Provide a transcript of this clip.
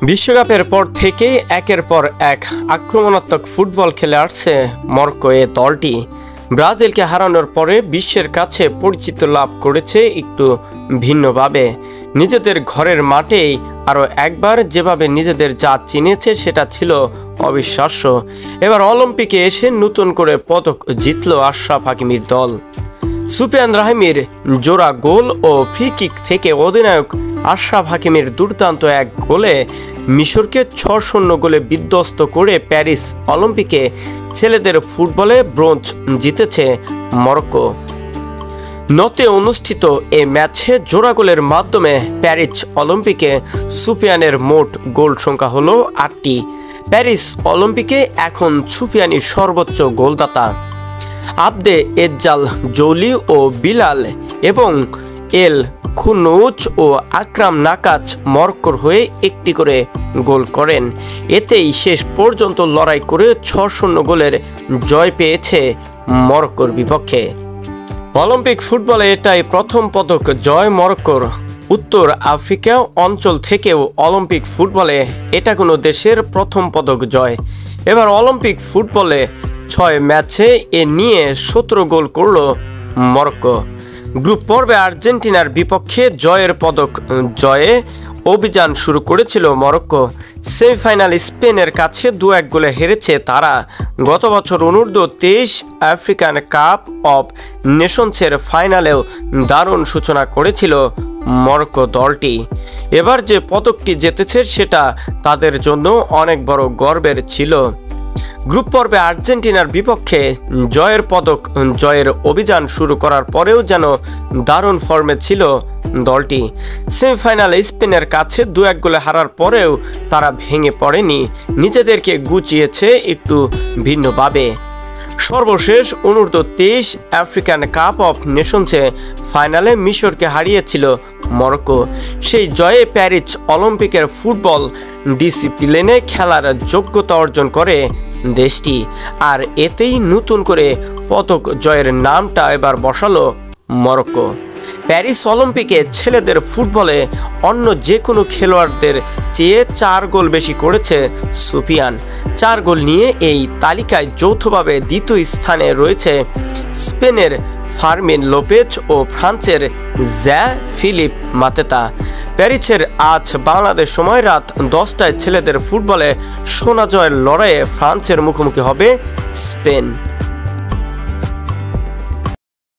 বিশ্বকাপের পর থেকেই একের পর এক আক্রমণাত্মক ফুটবল খেলে আসছে মরক্কো এ দলটি। ব্রাজিলকে হারানোর পরে বিশ্বের কাছে পরিচিতি লাভ করেছে একটু ভিন্নভাবে। নিজেদের ঘরের মাঠেই আরও একবার যেভাবে নিজেদের জাত চিনেছে সেটা ছিল অবিশ্বাস্য। এবার অলিম্পিকে এসে নতুন করে পদক জিতল আশরাফ হাকিমির দল। সুফিয়ান রাহিমির জোড়া গোল ও ফ্রি কিক থেকে অধিনায়ক আশরাফ হাকিমের দুর্দান্ত এক গোলে মিশরকে ৬-০ গোলে বিধ্বস্ত করে প্যারিস অলিম্পিকে ছেলেদের ফুটবলে ব্রোঞ্জ জিতেছে মরক্কো। নতে অনুষ্ঠিত এই ম্যাচে জোড়া গোলের মাধ্যমে প্যারিস অলিম্পিকে সুফিয়ানের মোট গোল সংখ্যা হলো ৮টি। প্যারিস অলিম্পিকে এখন সুফিয়ানি সর্বোচ্চ গোলদাতা। আবদে এজ্জাল জৌলি ও বিলাল এবং এল খুনুচ ও আকরাম নাকাচ মরক্কোর হয়ে একটি করে গোল করেন। এতেই শেষ পর্যন্ত লড়াই করে ৬-০ গোলের জয় পেয়েছে মরক্কোর বিপক্ষে। অলিম্পিক ফুটবলে এটাই প্রথম পদক জয় মরক্কোর। উত্তর আফ্রিকা অঞ্চল থেকেও অলিম্পিক ফুটবলে এটা কোনো দেশের প্রথম পদক জয়। এবার অলিম্পিক ফুটবলে ৬ ম্যাচে এ নিয়ে ১৭ গোল করল মরক্কো। গ্রুপ পর্বে আর্জেন্টিনার বিপক্ষে জয়ের পদক জয়ে অভিযান শুরু করেছিল মরক্কো। সেমিফাইনাল স্পেনের কাছে ২-১ গোলে হেরেছে তারা। গত বছর অনূর্ধ্ব-২৩ আফ্রিকান কাপ অফ নেশনসের ফাইনালেও দারুণ সূচনা করেছিল মরক্কো দলটি। এবার যে পদকটি জিতেছে সেটা তাদের জন্য অনেক বড় গর্বের ছিল। গ্রুপ পর্বে আর্জেন্টিনার বিপক্ষে জয়ের অভিযান শুরু করার পরেও যেন দারুণ ফর্মে ছিল দলটি। সেমিফাইনালে স্পেনের কাছে ২-১ গোলে হারার পরেও তারা ভেঙে পড়েনি, নিজেদেরকে গুছিয়েছে একটু ভিন্নভাবে। সর্বশেষ অনূর্ধ্ব-২৩ আফ্রিকান কাপ অফ নেশনসে ফাইনালে মিশরকে হারিয়েছিল মরক্কো। সেই জয়ে প্যারিস অলিম্পিকের ফুটবল ডিসিপ্লিনে খেলার যোগ্যতা অর্জন করে দেশটি। আর এতেই নতুন করে পদক জয়ের নামটা এবার বসালো মরক্কো। প্যারিস অলিম্পিকে ছেলেদের ফুটবলে অন্য যে কোনো খেলোয়াড়দের চেয়ে ৪ গোল বেশি করেছে সুফিয়ান। ৪ গোল নিয়ে এই তালিকায় যৌথভাবে দ্বিতীয় স্থানে রয়েছে স্পেনের ফার্মিন লোপেজ ও ফ্রান্সের জ্যা ফিলিপ মাতেতা। প্যারিসের আজ বাংলাদেশ সময় রাত ১০টায় ছেলেদের ফুটবলে সোনা জয়ের লড়াইয়ে ফ্রান্সের মুখোমুখি হবে স্পেন।